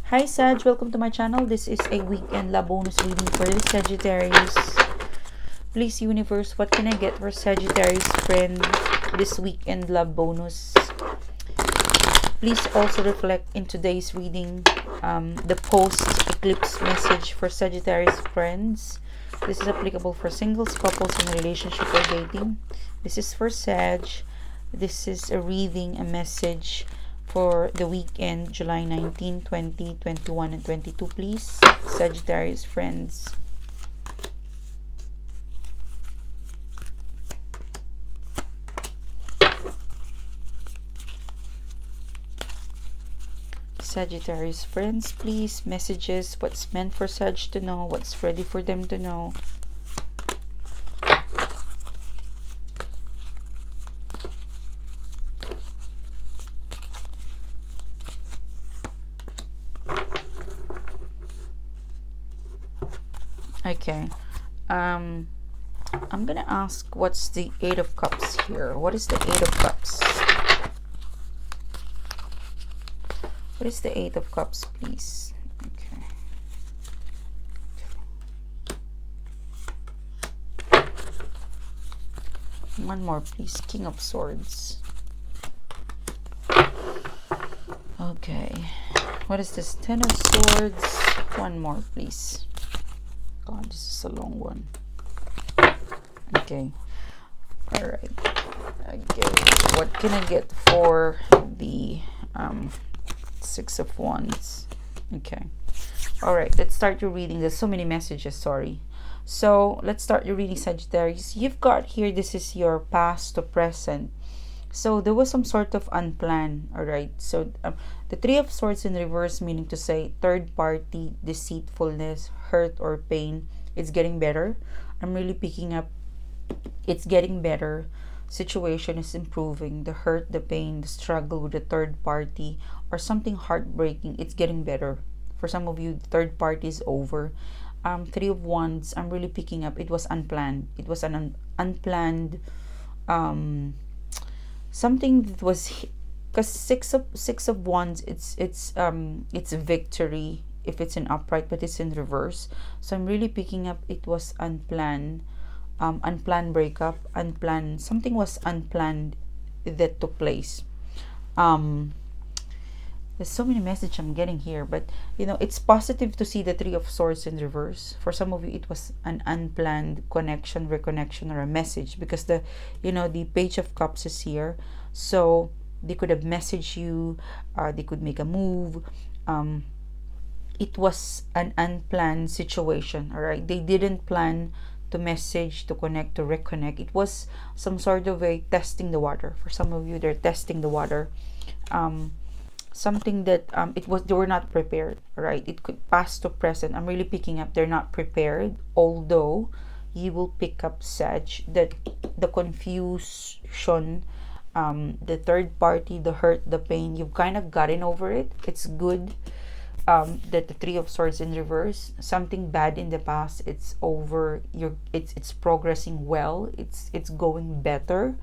Hi Sag, welcome to my channel. This is a weekend love bonus reading for Sagittarius. Please universe, what can I get for Sagittarius friend this weekend love bonus? Please also reflect in today's reading the post-eclipse message for Sagittarius friends. This is applicable for singles, couples in a relationship or dating. This is for Sag. This is a reading, a message for the weekend, July 19, 20, 21, and 22, please. Sagittarius friends. Sagittarius friends, please. Messages, what's meant for Sag to know, what's ready for them to know. Okay. I'm gonna ask what's the Eight of Cups here. What is the Eight of Cups? What is the Eight of Cups, please? Okay. One more, please. King of Swords. Okay. What is this? Ten of Swords. One more, please. God, this is a long one. Okay. Alright. Okay. What can I get for the Six of Wands? Okay. Alright, let's start your reading. There's so many messages, sorry. So, let's start your reading, Sagittarius. You've got here, this is your past to present. So, there was some sort of unplanned, alright? So, the Three of Swords in reverse, meaning to say third party, deceitfulness, hurt or pain. It's getting better. I'm really picking up, it's getting better. Situation is improving. The hurt, the pain, the struggle with the third party, or something heartbreaking, it's getting better. For some of you, the third party is over. Three of Wands, I'm really picking up, it was unplanned. It was an unplanned something that was, because six of Wands, it's victory if it's in upright, but it's in reverse. So I'm really picking up, it was unplanned. Unplanned breakup, unplanned, something was unplanned that took place. There's so many messages I'm getting here, but you know, it's positive to see the Three of Swords in reverse. For some of you, it was an unplanned connection, reconnection, or a message, because the, you know, the Page of Cups is here. So they could have messaged you, they could make a move. It was an unplanned situation, all right? They didn't plan to message, to connect, to reconnect. It was some sort of a testing the water. For some of you, they're testing the water. Something that they were not prepared, right? It could past to present. I'm really picking up they're not prepared, although you will pick up, Sag, that the confusion, the third party, the hurt, the pain, you've kind of gotten over it. It's good. That the Three of Swords in reverse, something bad in the past, it's over. It's progressing well. It's going better.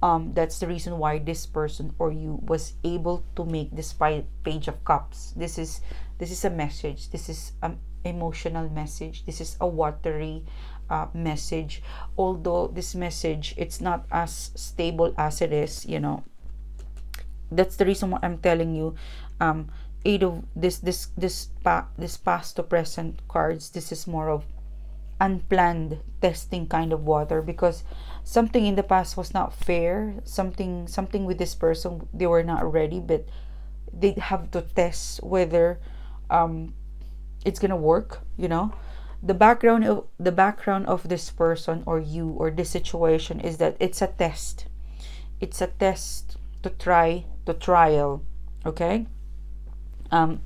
That's the reason why this person or you was able to make this Page of Cups. This is a message. This is an emotional message. This is a watery message. Although this message, it's not as stable as it is, you know. That's the reason why I'm telling you, eight of this past to present cards, this is more of unplanned testing kind of water, because something in the past was not fair. Something with this person, they were not ready, but they have to test whether it's gonna work, you know. The background of this person or you or this situation is that it's a test. It's a test to trial, okay. And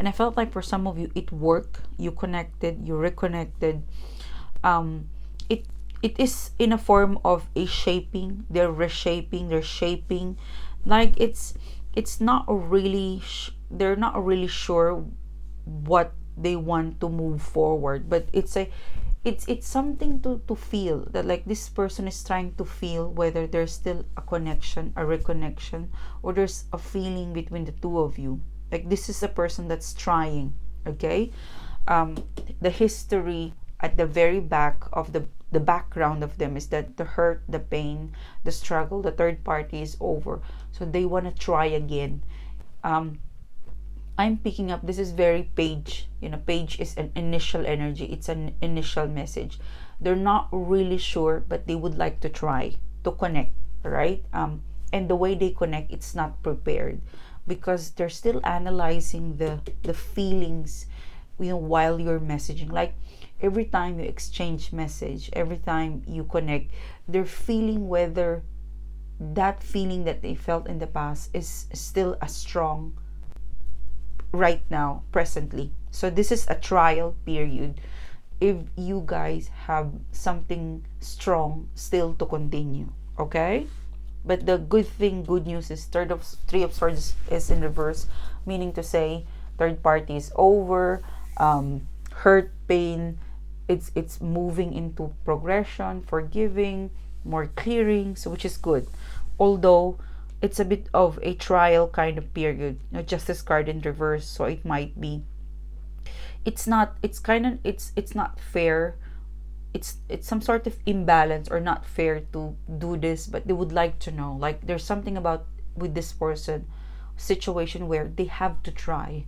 I felt like for some of you, it worked. You connected, you reconnected. It is in a form of a shaping. They're reshaping, they're shaping. Like it's not really they're not really sure what they want to move forward, but it's something to feel, that like this person is trying to feel whether there's still a connection, a reconnection, or there's a feeling between the two of you. Like this is a person that's trying. Okay. The history at the very back of the background of them is that the hurt, the pain, the struggle, the third party is over, so they want to try again. I'm picking up, this is very page, page is an initial energy, it's an initial message. They're not really sure, but they would like to try to connect, right? And the way they connect, it's not prepared, because they're still analyzing the feelings, while you're messaging. Like every time you exchange message, every time you connect, they're feeling whether that feeling that they felt in the past is still as strong right now, presently. So this is a trial period if you guys have something strong still to continue. Okay. But the good news is three of swords is in reverse, meaning to say third party is over. Hurt, pain, it's moving into progression, forgiving, more clearing, so which is good. Although it's a bit of a trial kind of period, justice card in reverse, so it might be, it's not fair, it's some sort of imbalance or not fair to do this, but they would like to know, like there's something about with this person situation where they have to try.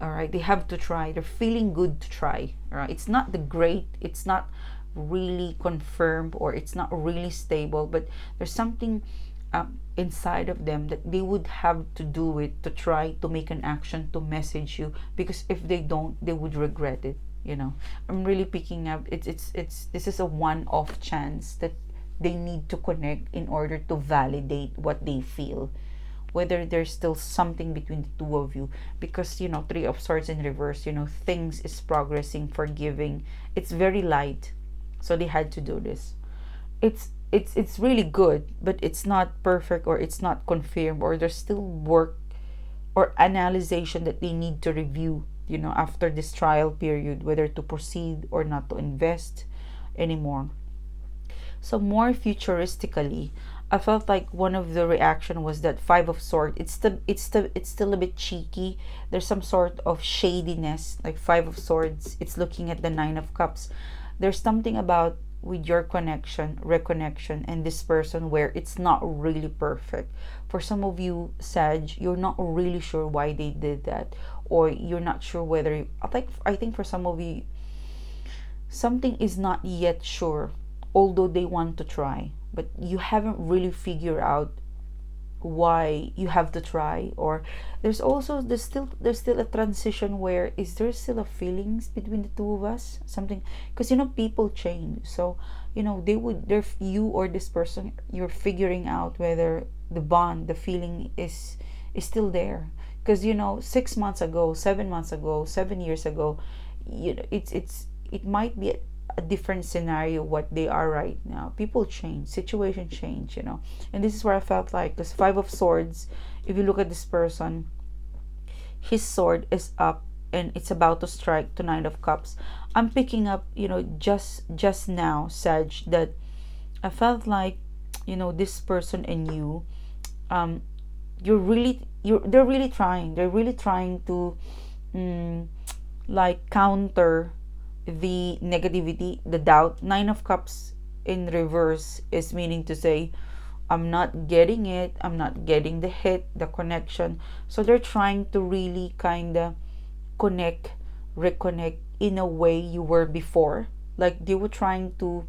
All right, they have to try, they're feeling good to try. All right, it's not the great, it's not really confirmed, or it's not really stable, but there's something inside of them that they would have to do it, to try to make an action, to message you, because if they don't, they would regret it. I'm really picking up, it's this is a one-off chance that they need to connect in order to validate what they feel, whether there's still something between the two of you, because three of swords in reverse, things is progressing, forgiving, it's very light, so they had to do this. It's really good, but it's not perfect, or it's not confirmed, or there's still work or analyzation that they need to review, after this trial period, whether to proceed or not to invest anymore. So more futuristically, I felt like one of the reaction was that Five of Swords. It's still a bit cheeky. There's some sort of shadiness, like Five of Swords. It's looking at the Nine of Cups. There's something about with your connection, reconnection, and this person where it's not really perfect. For some of you, Sag, you're not really sure why they did that, or you're not sure whether. I think for some of you, something is not yet sure, although they want to try, but you haven't really figured out why you have to try. Or there's still a transition where is there still a feelings between the two of us, something, because people change. So you or this person, you're figuring out whether the bond, the feeling is still there, because 6 months ago, 7 months ago, 7 years ago, it might be a different scenario what they are right now. People change, situation change, and this is where I felt like, because Five of Swords, if you look at this person, his sword is up and it's about to strike to Nine of Cups. I'm picking up, just now, Sag, that I felt like, this person and you, they're really trying to like counter the negativity, the doubt. Nine of Cups in reverse is meaning to say, I'm not getting it, I'm not getting the hit, the connection. So they're trying to really kind of reconnect in a way you were before. Like they were trying to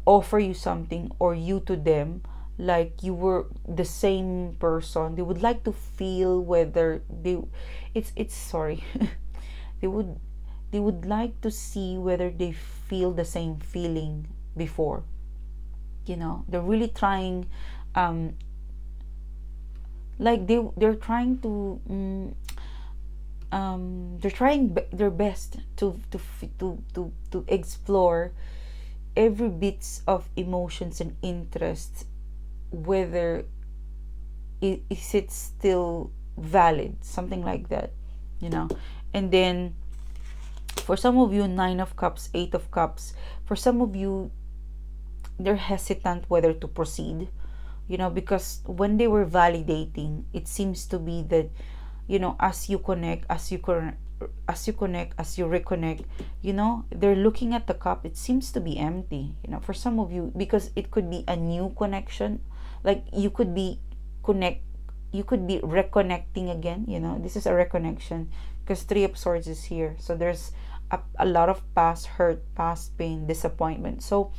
offer you something, or you to them, like you were the same person. They would like to feel whether it's sorry they would like to see whether they feel the same feeling before. They're really trying, like they're trying to they're trying their best to explore every bits of emotions and interests, whether is it still valid, something like that. And then For some of you, Nine of Cups, Eight of Cups. For some of you, they're hesitant whether to proceed, you know, because when they were validating, it seems to be that, you know, as you connect, as you reconnect, you know, they're looking at the cup. It seems to be empty, you know, for some of you, because it could be a new connection. Like you could be reconnecting again, you know. This is a reconnection because Three of Swords is here. So there's a lot of past hurt, past pain, disappointment. So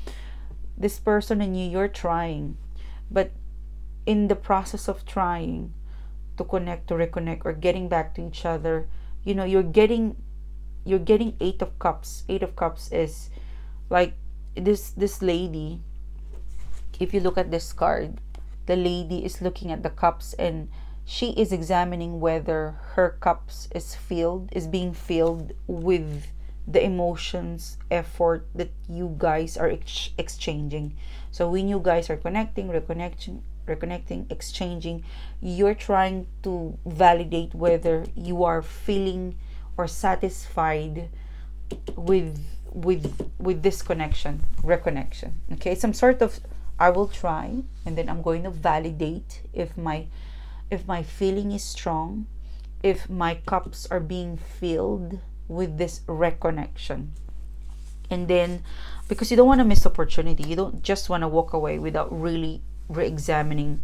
this person and you're trying, but in the process of trying to connect, to reconnect, or getting back to each other, you know, you're getting Eight of Cups. Eight of Cups is like this lady. If you look at this card, the lady is looking at the cups, and she is examining whether her cups is being filled with the emotions, effort that you guys are exchanging. So when you guys are reconnecting, exchanging, you're trying to validate whether you are feeling or satisfied with this reconnection. Okay, some sort of, I will try, and then I'm going to validate if my feeling is strong, if my cups are being filled with this reconnection. And then, because you don't want to miss opportunity, you don't just want to walk away without really re-examining,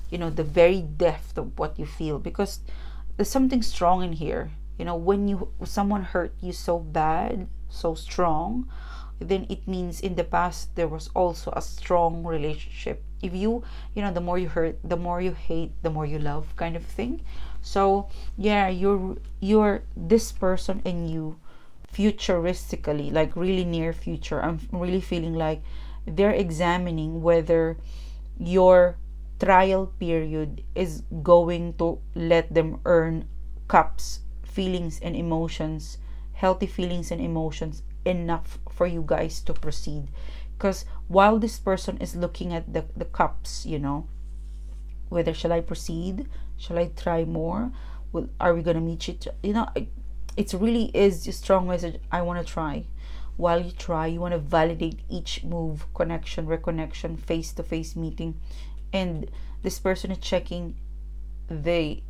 you know, the very depth of what you feel, because there's something strong in here. You know, when someone hurt you so bad, so strong, then it means in the past there was also a strong relationship. If you know, the more you hurt, the more you hate, the more you love, kind of thing. So yeah, you're this person and you, futuristically, like really near future, I'm really feeling like they're examining whether your trial period is going to let them earn cups, feelings and emotions, healthy feelings and emotions, enough for you guys to proceed. Because while this person is looking at the cups, you know, whether shall I proceed, shall I try more, are we gonna meet it, you know, it really is a strong message. I want to try. While you try, you want to validate each move, connection, reconnection, face-to-face meeting. And this person is checking the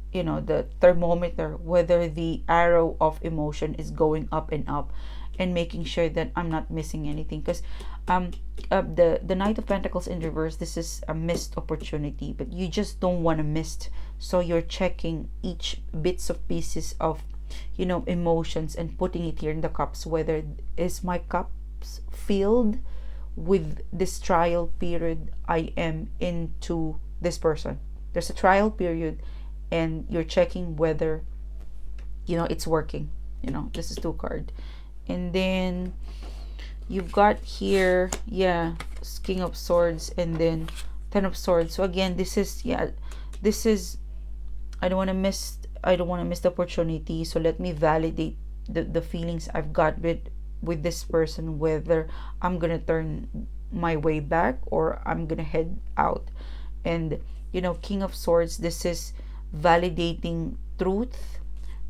thermometer, whether the arrow of emotion is going up and up, and making sure that I'm not missing anything. Because the Knight of Pentacles in reverse, this is a missed opportunity, but you just don't want to miss. So you're checking each bits of pieces of, you know, emotions, and putting it here in the cups, whether is my cups filled with this trial period I am into this person. There's a trial period, and you're checking whether, you know, it's working. You know, this is 2 card. And then you've got here, yeah, King of Swords, and then 10 of Swords. So again, this is I don't want to miss the opportunity. So let me validate the feelings I've got with this person, whether I'm gonna turn my way back or I'm gonna head out. And you know, King of Swords, this is validating truth.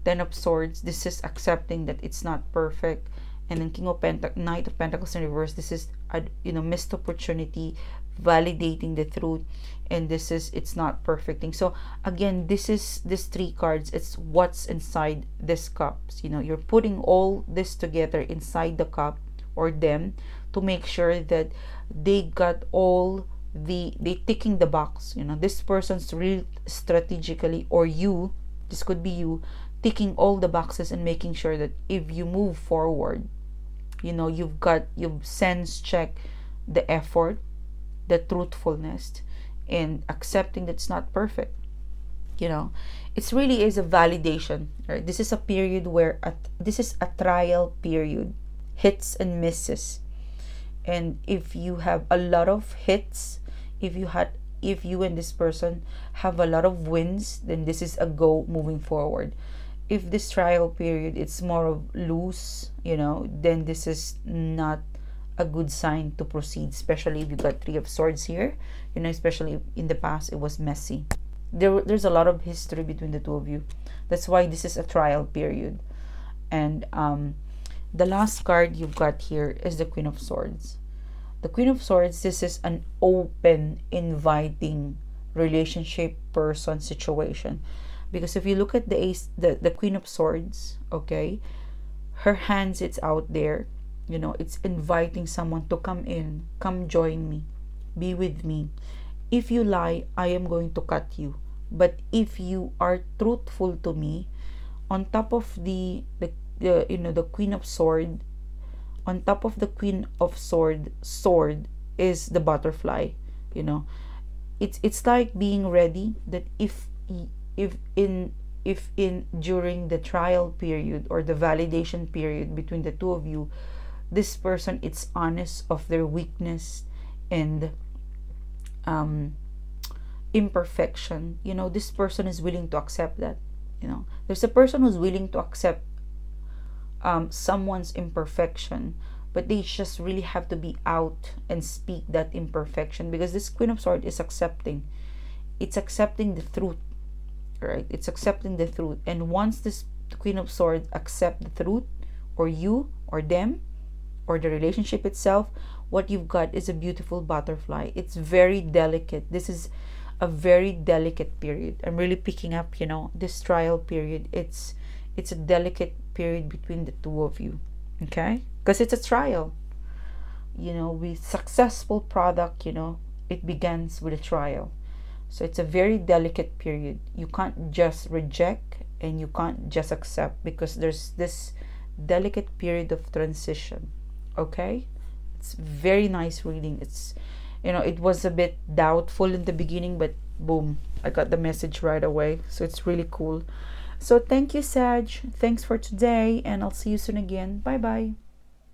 10 of Swords, this is accepting that it's not perfect. And then Knight of Pentacles in reverse, this is a, you know, missed opportunity, validating the truth. And this is, it's not perfecting. So again, this 3 cards, it's what's inside this cups. You know, you're putting all this together inside the cup, or them, to make sure that they got all they ticking the box. You know, this person's real strategically, or you, this could be you, ticking all the boxes and making sure that if you move forward, you know, you've sense check the effort, the truthfulness, and accepting that it's not perfect. You know, it's really is a validation, right? This is a period where this is a trial period, hits and misses. And if you have a lot of hits, if you and this person have a lot of wins, then this is a go moving forward. If this trial period it's more of loose, you know, then this is not a good sign to proceed, especially if you got 3 of Swords here. You know, especially in the past it was messy. There's a lot of history between the two of you. That's why this is a trial period. And The last card you've got here is the Queen of Swords. The Queen of Swords, this is an open, inviting relationship, person, situation. Because if you look at the Queen of Swords, okay, her hands, it's out there. You know, it's inviting someone to come in, come join me, be with me. If you lie, I am going to cut you. But if you are truthful to me, on top of the you know, the Queen of Sword, on top of the Queen of Sword is the butterfly. You know, it's like being ready that if in during the trial period or the validation period between the two of you, this person, it's honest of their weakness and imperfection. You know, this person is willing to accept that. You know, there's a person who's willing to accept someone's imperfection, but they just really have to be out and speak that imperfection, because this Queen of Swords is accepting. It's accepting the truth, right? It's accepting the truth. And once this Queen of Swords accept the truth, or you or them or the relationship itself, what you've got is a beautiful butterfly. It's very delicate. This is a very delicate period. I'm really picking up, you know, this trial period. It's a delicate period between the two of you, okay? Because it's a trial. You know, with successful product, you know, it begins with a trial. So it's a very delicate period. You can't just reject and you can't just accept, because there's this delicate period of transition, okay? It's very nice reading. It's, you know, it was a bit doubtful in the beginning, but boom, I got the message right away. So it's really cool. So thank you, Sag. Thanks for today, and I'll see you soon again. Bye bye.